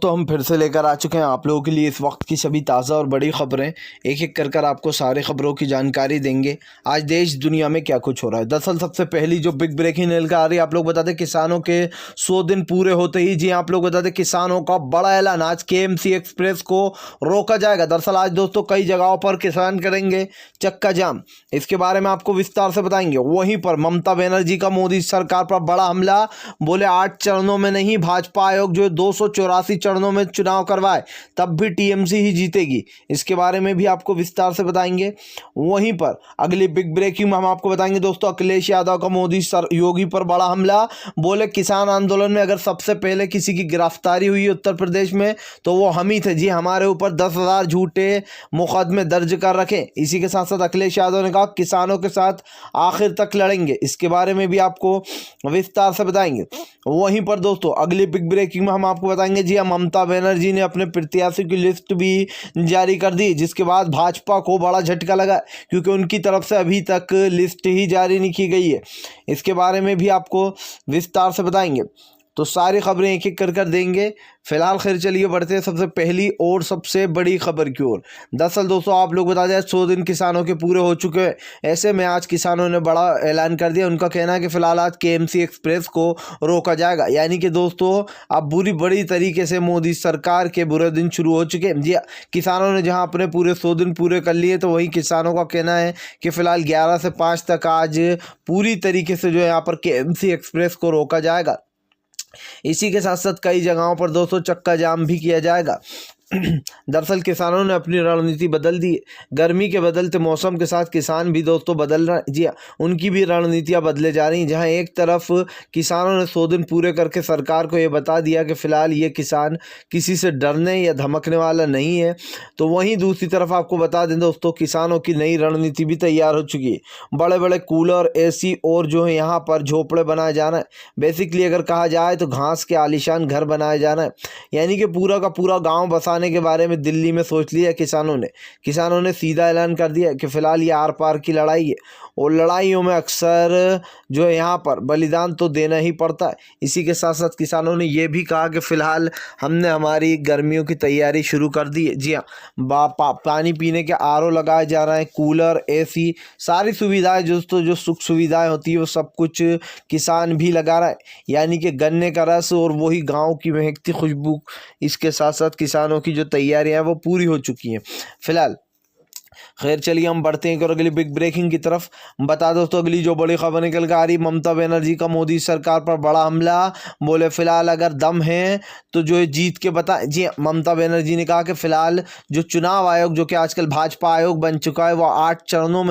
तो हम फिर से लेकर आ चुके हैं आप लोगों के लिए इस वक्त की सभी ताज़ा और बड़ी खबरें। एक एक कर आपको सारे खबरों की जानकारी देंगे। आज देश दुनिया में क्या कुछ हो रहा है। दरअसल सबसे पहली जो बिग ब्रेकिंग न्यूज़ आ रही है, आप लोग बता दें किसानों के 100 दिन पूरे होते ही, जी आप लोग बता दें किसानों का बड़ा ऐलान, आज केएमसी एक्सप्रेस को रोका जाएगा। दरअसल आज दोस्तों कई जगहों पर किसान करेंगे चक्का जाम, इसके बारे में आपको विस्तार से बताएंगे। वहीं पर ममता बनर्जी का मोदी सरकार पर बड़ा हमला, बोले 8 चरणों में नहीं, भाजपा आयोग जो 284 चरणों में चुनाव करवाए तब भी टीएमसी ही जीतेगी, इसके बारे में भी आपको विस्तार से बताएंगे। वहीं पर अगली बिग ब्रेकिंग में हम आपको बताएंगे दोस्तों, अखिलेश यादव का मोदी योगी पर बड़ा हमला, बोले किसान आंदोलन में अगर सबसे पहले किसी की गिरफ्तारी हुई उत्तर प्रदेश में तो वो हम ही थे, जी हमारे ऊपर 10,000 झूठे मुकदमे दर्ज कर रखे। इसी के साथ साथ अखिलेश यादव ने कहा किसानों के साथ आखिर तक लड़ेंगे, इसके बारे में भी आपको विस्तार से बताएंगे। वहीं पर दोस्तों अगली बिग ब्रेकिंग में हम आपको बताएंगे, जी ममता बनर्जी ने अपने प्रत्याशी की लिस्ट भी जारी कर दी, जिसके बाद भाजपा को बड़ा झटका लगा क्योंकि उनकी तरफ से अभी तक लिस्ट ही जारी नहीं की गई है, इसके बारे में भी आपको विस्तार से बताएंगे। तो सारी खबरें एक एक कर देंगे। फिलहाल खैर चलिए बढ़ते हैं सबसे पहली और सबसे बड़ी खबर की ओर। दरअसल दोस्तों आप लोग बता दें 100 दिन किसानों के पूरे हो चुके हैं, ऐसे में आज किसानों ने बड़ा ऐलान कर दिया। उनका कहना है कि फिलहाल आज केएमसी एक्सप्रेस को रोका जाएगा, यानी कि दोस्तों अब बड़ी तरीके से मोदी सरकार के बुरे दिन शुरू हो चुके हैं। जी किसानों ने जहां अपने पूरे 100 दिन पूरे कर लिए, तो वहीं किसानों का कहना है कि फिलहाल 11 से 5 तक आज पूरी तरीके से जो है यहाँ पर केएमसी एक्सप्रेस को रोका जाएगा। इसी के साथ साथ कई जगहों पर दोस्तों चक्का जाम भी किया जाएगा। दरअसल किसानों ने अपनी रणनीति बदल दी। गर्मी के बदलते मौसम के साथ किसान भी दोस्तों बदल रहे हैं, जी उनकी भी रणनीतियां बदले जा रही हैं। जहां एक तरफ किसानों ने 100 दिन पूरे करके सरकार को ये बता दिया कि फ़िलहाल ये किसान किसी से डरने या धमकने वाला नहीं है, तो वहीं दूसरी तरफ आपको बता दें दोस्तों किसानों की नई रणनीति भी तैयार हो चुकी है। बड़े बड़े कूलर, एसी और जो है यहाँ पर झोपड़े बनाए जाना है। बेसिकली अगर कहा जाए तो घास के आलीशान घर बनाए जाना है, यानी कि पूरा का पूरा गाँव बसाने के बारे में दिल्ली में सोच लिया किसानों ने सीधा ऐलान कर दिया कि फिलहाल ये आर पार की लड़ाई है और लड़ाइयों में अक्सर जो है यहाँ पर बलिदान तो देना ही पड़ता है। इसी के साथ साथ किसानों ने ये भी कहा कि फिलहाल हमने हमारी गर्मियों की तैयारी शुरू कर दी है। जी हाँ पानी पीने के आरओ लगाए जा रहे हैं, कूलर, एसी, सारी सुविधाएं जो सुख सुविधाएं होती है वो सब कुछ किसान भी लगा रहा है, यानी कि गन्ने का रस और वही गाँव की महकती खुशबू। इसके साथ साथ किसानों की जो तैयारियां हैं वो पूरी हो चुकी हैं फिलहाल। खैर चलिए हम बढ़ते हैं और अगली बिग ब्रेकिंग की तरफ। बता दो तो अगली जो बड़ी खबर निकल कर आ रही, ममता बनर्जी का मोदी सरकार पर बड़ा हमला, बोले फिलहाल अगर दम है तो जो है जीत के बता। जी ममता बनर्जी ने कहा कि फिलहाल जो चुनाव आयोग जो कि आजकल भाजपा आयोग बन चुका है वो 8 चरणों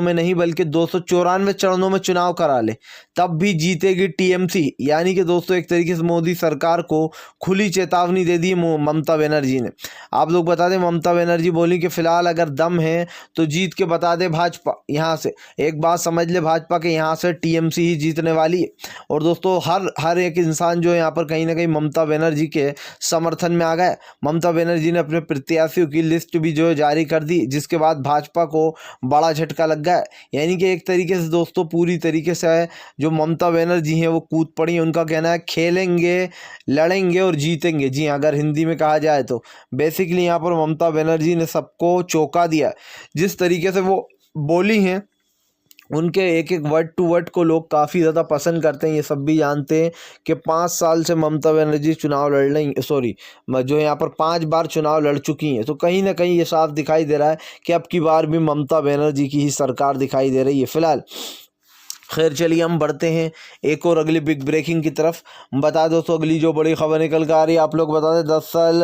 में नहीं बल्कि 294 चरणों में चुनाव करा ले तब भी जीतेगी टीएमसी, यानी कि दोस्तों एक तरीके से मोदी सरकार को खुली चेतावनी दे दी ममता बनर्जी ने। आप लोग बता दें ममता बनर्जी बोली कि फिलहाल अगर दम है तो जीत के बता दे भाजपा। यहाँ से एक बात समझ ले भाजपा के यहाँ से टीएमसी ही जीतने वाली है। और दोस्तों हर एक इंसान जो है यहाँ पर कहीं ना कहीं ममता बनर्जी के समर्थन में आ गया। ममता बनर्जी ने अपने प्रत्याशियों की लिस्ट भी जो है जारी कर दी, जिसके बाद भाजपा को बड़ा झटका लग गया। यानी कि एक तरीके से दोस्तों पूरी तरीके से जो ममता बनर्जी हैं वो कूद पड़ी। उनका कहना है खेलेंगे, लड़ेंगे और जीतेंगे। जी अगर हिंदी में कहा जाए तो बेसिकली यहाँ पर ममता बनर्जी ने सबको चौंका दिया। जिस तरीके से वो बोली हैं, उनके एक एक वर्ड टू वर्ड को लोग काफ़ी ज़्यादा पसंद करते हैं। ये सब भी जानते हैं कि 5 साल से ममता बनर्जी चुनाव लड़ रही, जो यहाँ पर 5 बार चुनाव लड़ चुकी हैं, तो कहीं ना कहीं ये साफ दिखाई दे रहा है कि अब की बार भी ममता बनर्जी की ही सरकार दिखाई दे रही है फिलहाल। खैर चलिए हम बढ़ते हैं एक और अगली बिग ब्रेकिंग की तरफ। बता दो तो अगली जो बड़ी खबर निकल कर आ रही है, आप लोग बता दें 10 साल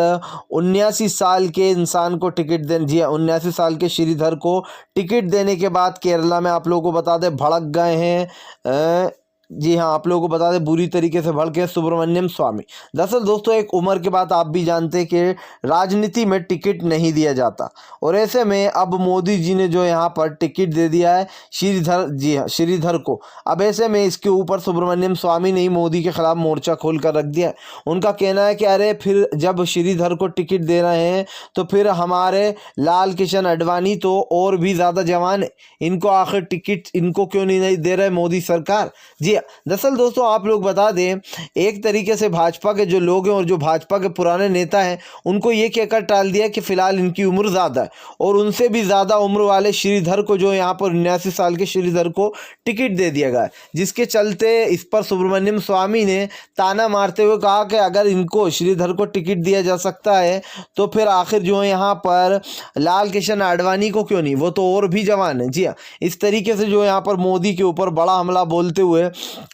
79 साल के इंसान को टिकट देने, जी 79 साल के श्रीधर को टिकट देने के बाद केरला में आप लोगों को बता दें भड़क गए हैं। जी हाँ आप लोगों को बता दें बुरी तरीके से भड़के सुब्रमण्यम स्वामी। दरअसल दोस्तों एक उम्र के बाद आप भी जानते हैं कि राजनीति में टिकट नहीं दिया जाता, और ऐसे में अब मोदी जी ने जो यहाँ पर टिकट दे दिया है श्रीधर, जी हाँ श्रीधर को। अब ऐसे में इसके ऊपर सुब्रमण्यम स्वामी ने ही मोदी के खिलाफ मोर्चा खोल कर रख दिया है। उनका कहना है कि अरे फिर जब श्रीधर को टिकट दे रहे हैं तो फिर हमारे लाल कृष्ण आडवाणी तो और भी ज़्यादा जवान है, इनको आखिर टिकट इनको क्यों नहीं दे रहे मोदी सरकार। जी हाँ, दरअसल दोस्तों आप लोग बता दें, एक तरीके से भाजपा के जो लोग हैं और जो भाजपा के पुराने नेता हैं उनको ये कहकर टाल दिया कि फ़िलहाल इनकी उम्र ज़्यादा है और उनसे भी ज़्यादा उम्र वाले श्रीधर को, जो यहाँ पर 79 साल के श्रीधर को टिकट दे दिया गया, जिसके चलते इस पर सुब्रमण्यम स्वामी ने ताना मारते हुए कहा कि अगर इनको, श्रीधर को टिकट दिया जा सकता है तो फिर आखिर जो है यहाँ पर लाल कृष्ण आडवाणी को क्यों नहीं, वो तो और भी जवान है। जी हाँ, इस तरीके से जो यहाँ पर मोदी के ऊपर बड़ा हमला बोलते हुए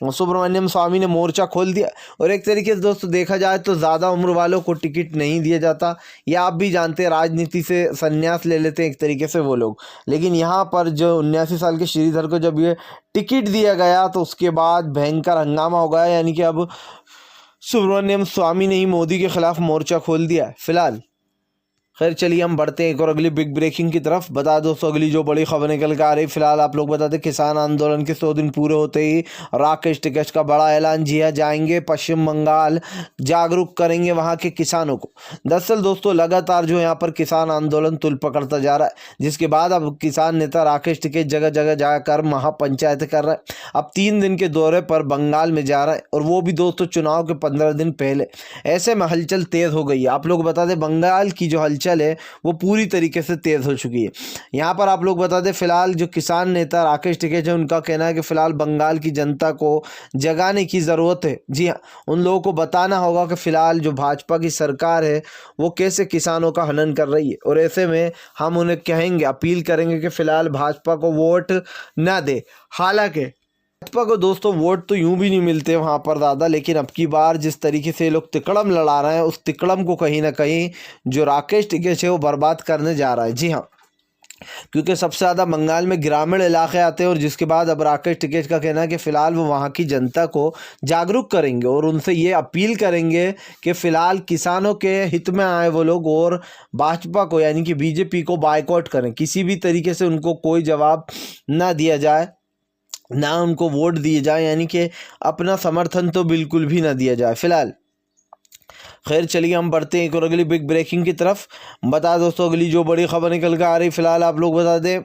सुब्रमण्यम स्वामी ने मोर्चा खोल दिया। और एक तरीके से दोस्तों देखा जाए तो ज़्यादा उम्र वालों को टिकट नहीं दिया जाता, या आप भी जानते हैं राजनीति से संन्यास ले लेते हैं एक तरीके से वो लोग। लेकिन यहाँ पर जो 79 साल के श्रीधर को जब ये टिकट दिया गया तो उसके बाद भयंकर हंगामा हो गया, यानी कि अब सुब्रमण्यम स्वामी ने ही मोदी के खिलाफ मोर्चा खोल दिया है फिलहाल। खैर चलिए हम बढ़ते हैं एक और अगली बिग ब्रेकिंग की तरफ। बता दोस्तों अगली जो बड़ी खबर निकल के आ रही, फिलहाल आप लोग बता दें किसान आंदोलन के 100 दिन पूरे होते ही राकेश टिकैत का बड़ा ऐलान। जी हाँ, जाएंगे पश्चिम बंगाल, जागरूक करेंगे वहाँ के किसानों को। दरअसल दोस्तों लगातार जो यहाँ पर किसान आंदोलन तुल पकड़ता जा रहा है, जिसके बाद अब किसान नेता राकेश टिकैत जगह जगह जाकर महापंचायत कर रहा है। अब 3 दिन के दौरे पर बंगाल में जा रहा है, और वो भी दोस्तों चुनाव के 15 दिन पहले। ऐसे में हलचल तेज़ हो गई है। आप लोग बता दें बंगाल की जो हलचल है वो पूरी तरीके से तेज हो चुकी है। यहाँ पर आप लोग बता दें फिलहाल जो किसान नेता राकेश टिकैत है, उनका कहना है कि फिलहाल बंगाल की जनता को जगाने की ज़रूरत है। जी हाँ, उन लोगों को बताना होगा कि फिलहाल जो भाजपा की सरकार है वो कैसे किसानों का हनन कर रही है, और ऐसे में हम उन्हें कहेंगे, अपील करेंगे कि फिलहाल भाजपा को वोट ना दे। हालांकि भाजपा को दोस्तों वोट तो यूं भी नहीं मिलते वहां पर ज़्यादा, लेकिन अब की बार जिस तरीके से लोग तिकड़म लड़ा रहे हैं, उस तिकड़म को कहीं ना कहीं जो राकेश टिकैत है वो बर्बाद करने जा रहा है। जी हाँ, क्योंकि सबसे ज़्यादा बंगाल में ग्रामीण इलाके आते हैं, और जिसके बाद अब राकेश टिकैत का कहना है कि फ़िलहाल वो वहाँ की जनता को जागरूक करेंगे और उनसे ये अपील करेंगे कि फ़िलहाल किसानों के हित में आए वो लोग, और भाजपा को यानी कि बीजेपी को बायकॉट करें, किसी भी तरीके से उनको कोई जवाब ना दिया जाए, ना उनको वोट दिए जाए, यानी कि अपना समर्थन तो बिल्कुल भी ना दिया जाए फिलहाल। खैर चलिए हम बढ़ते हैं एक और अगली बिग ब्रेकिंग की तरफ। बता दोस्तों अगली जो बड़ी खबर निकल कर आ रही, फिलहाल आप लोग बता दें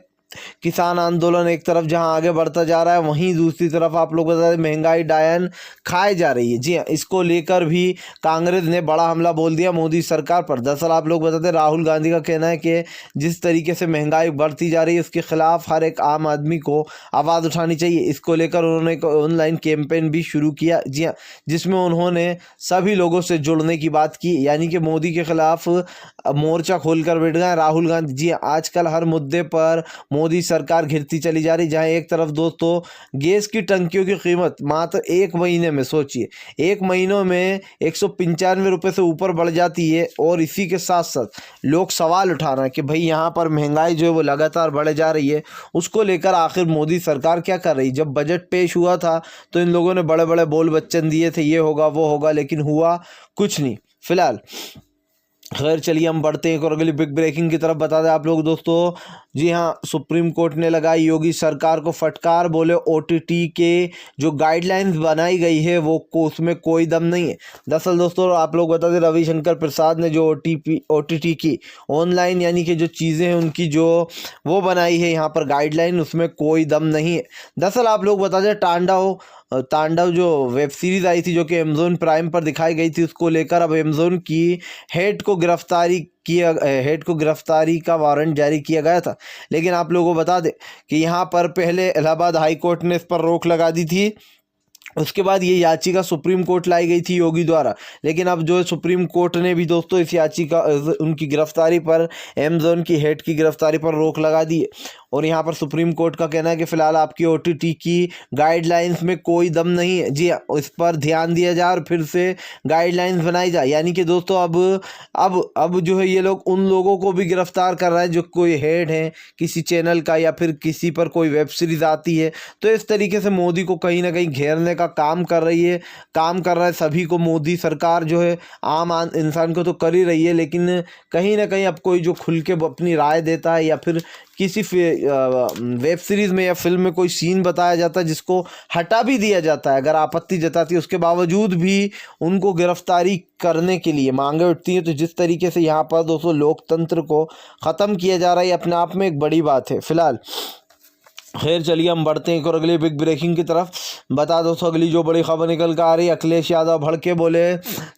किसान आंदोलन एक तरफ जहां आगे बढ़ता जा रहा है, वहीं दूसरी तरफ आप लोग बता दें महंगाई डायन खाए जा रही है। जी हाँ, इसको लेकर भी कांग्रेस ने बड़ा हमला बोल दिया मोदी सरकार पर। दरअसल आप लोग बता दें राहुल गांधी का कहना है कि जिस तरीके से महंगाई बढ़ती जा रही है उसके खिलाफ हर एक आम आदमी को आवाज़ उठानी चाहिए। इसको लेकर उन्होंने एक ऑनलाइन कैंपेन भी शुरू किया। जी हाँ, जिसमें उन्होंने सभी लोगों से जुड़ने की बात की, यानी कि मोदी के खिलाफ मोर्चा खोलकर बैठ गए राहुल गांधी। जी हाँ, आजकल हर मुद्दे पर मोदी सरकार घिरती चली जा रही। जहां एक तरफ दोस्तों गैस की टंकियों की कीमत मात्र 1 महीने में, सोचिए 1 महीनों में 195 रुपये से ऊपर बढ़ जाती है, और इसी के साथ साथ लोग सवाल उठा रहे हैं कि भाई यहाँ पर महंगाई जो है वो लगातार बढ़े जा रही है, उसको लेकर आखिर मोदी सरकार क्या कर रही है। जब बजट पेश हुआ था तो इन लोगों ने बड़े बड़े बोल वचन दिए थे, ये होगा वो होगा, लेकिन हुआ कुछ नहीं फिलहाल। खैर चलिए हम बढ़ते हैं एक और अगली बिग ब्रेकिंग की तरफ। बता दें आप लोग दोस्तों, जी हाँ, सुप्रीम कोर्ट ने लगाई योगी सरकार को फटकार, बोले ओटीटी के जो गाइडलाइंस बनाई गई है वो उसमें कोई दम नहीं है। दरअसल दोस्तों आप लोग बता दें रविशंकर प्रसाद ने जो ओटीटी की ऑनलाइन यानी कि जो चीज़ें हैं उनकी जो वो बनाई है यहाँ पर गाइडलाइन, उसमें कोई दम नहीं है। दरअसल आप लोग बता दें तांडव जो वेब सीरीज़ आई थी जो कि अमेज़ॉन प्राइम पर दिखाई गई थी, उसको लेकर अब अमेज़ॉन की हेड को गिरफ्तारी का वारंट जारी किया गया था। लेकिन आप लोगों को बता दें कि यहाँ पर पहले इलाहाबाद हाई कोर्ट ने इस पर रोक लगा दी थी, उसके बाद ये याचिका सुप्रीम कोर्ट लाई गई थी योगी द्वारा। लेकिन अब जो सुप्रीम कोर्ट ने भी दोस्तों इस याचिका उनकी गिरफ्तारी पर, अमेज़ॉन की हेड की गिरफ्तारी पर रोक लगा दी है। और यहाँ पर सुप्रीम कोर्ट का कहना है कि फ़िलहाल आपकी ओटीटी की गाइडलाइंस में कोई दम नहीं है। जी हाँ, इस पर ध्यान दिया जाए और फिर से गाइडलाइंस बनाई जाए। यानी कि दोस्तों अब जो है ये लोग उन लोगों को भी गिरफ्तार कर रहा है जो कोई हेड है किसी चैनल का, या फिर किसी पर कोई वेब सीरीज़ आती है। तो इस तरीके से मोदी को कहीं ना कहीं घेरने का काम कर रहा है सभी को। मोदी सरकार जो है आम इंसान को तो कर ही रही है, लेकिन कहीं ना कहीं अब कोई जो खुल के अपनी राय देता है, या फिर किसी वेब सीरीज़ में या फिल्म में कोई सीन बताया जाता है जिसको हटा भी दिया जाता है, अगर आपत्ति जताती है, उसके बावजूद भी उनको गिरफ्तारी करने के लिए मांगे उठती हैं। तो जिस तरीके से यहाँ पर दोस्तों लोकतंत्र को ख़त्म किया जा रहा है, अपने आप में एक बड़ी बात है फिलहाल। खैर चलिए हम बढ़ते हैं एक और अगली बिग ब्रेकिंग की तरफ। बता दो तो अगली जो बड़ी खबर निकल कर आ रही है, अखिलेश यादव भड़के बोले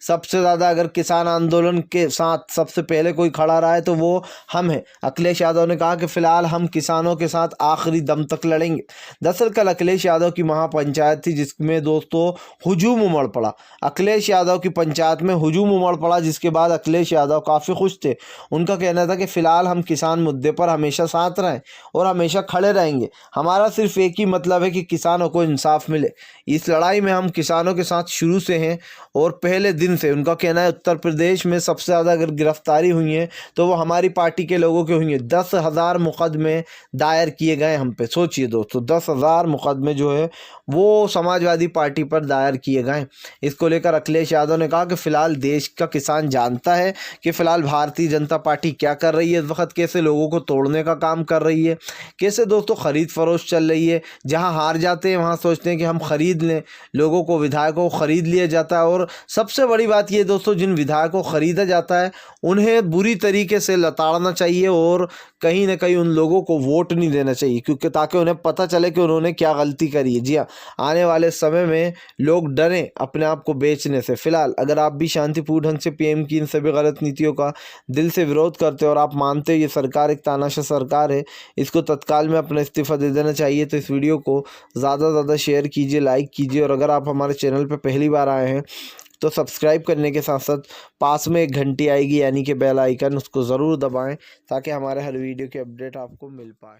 सबसे ज़्यादा अगर किसान आंदोलन के साथ सबसे पहले कोई खड़ा रहा है तो वो हम हैं। अखिलेश यादव ने कहा कि फ़िलहाल हम किसानों के साथ आखिरी दम तक लड़ेंगे। दरअसल कल अखिलेश यादव की महापंचायत थी जिसमें दोस्तों हुजूम उमड़ पड़ा। अखिलेश यादव की पंचायत में हुजूम उमड़ पड़ा जिसके बाद अखिलेश यादव काफ़ी खुश थे। उनका कहना था कि फ़िलहाल हम किसान मुद्दे पर हमेशा साथ रहें और हमेशा खड़े रहेंगे। हमारा सिर्फ एक ही मतलब है कि किसानों को इंसाफ मिले। इस लड़ाई में हम किसानों के साथ शुरू से हैं और पहले दिन से। उनका कहना है उत्तर प्रदेश में सबसे ज़्यादा अगर गिरफ्तारी हुई है तो वो हमारी पार्टी के लोगों के हुई हैं। 10,000 मुकदमे दायर किए गए हम पे। सोचिए दोस्तों, 10,000 मुकदमे जो है वो समाजवादी पार्टी पर दायर किए गए। इसको लेकर अखिलेश यादव ने कहा कि फ़िलहाल देश का किसान जानता है कि फ़िलहाल भारतीय जनता पार्टी क्या कर रही है इस वक्त, कैसे लोगों को तोड़ने का काम कर रही है, कैसे दोस्तों खरीद फरोख्त चल रही है। जहां हार जाते हैं वहां सोचते हैं कि हम खरीद लें, लोगों को विधायकों को खरीद लिया जाता है। और सबसे बड़ी बात ये दोस्तों, जिन विधायकों को खरीदा जाता है उन्हें बुरी तरीके से लताड़ना चाहिए और कहीं ना कहीं उन लोगों को वोट नहीं देना चाहिए, क्योंकि ताकि उन्हें पता चले कि उन्होंने क्या गलती करी है। जी हाँ, आने वाले समय में लोग डरें अपने आप को बेचने से। फिलहाल अगर आप भी शांतिपूर्ण ढंग से पीएम की इन सभी गलत नीतियों का दिल से विरोध करते हो और आप मानते हो ये सरकार एक तानाशाह सरकार है, इसको तत्काल में अपना इस्तीफ़ा दे देना चाहिए। तो इस वीडियो को ज़्यादा से ज़्यादा शेयर कीजिए, लाइक कीजिए और अगर आप हमारे चैनल पर पहली बार आए हैं तो सब्सक्राइब करने के साथ साथ पास में एक घंटी आएगी यानी कि बेल आइकन, उसको ज़रूर दबाएं ताकि हमारे हर वीडियो की अपडेट आपको मिल पाए।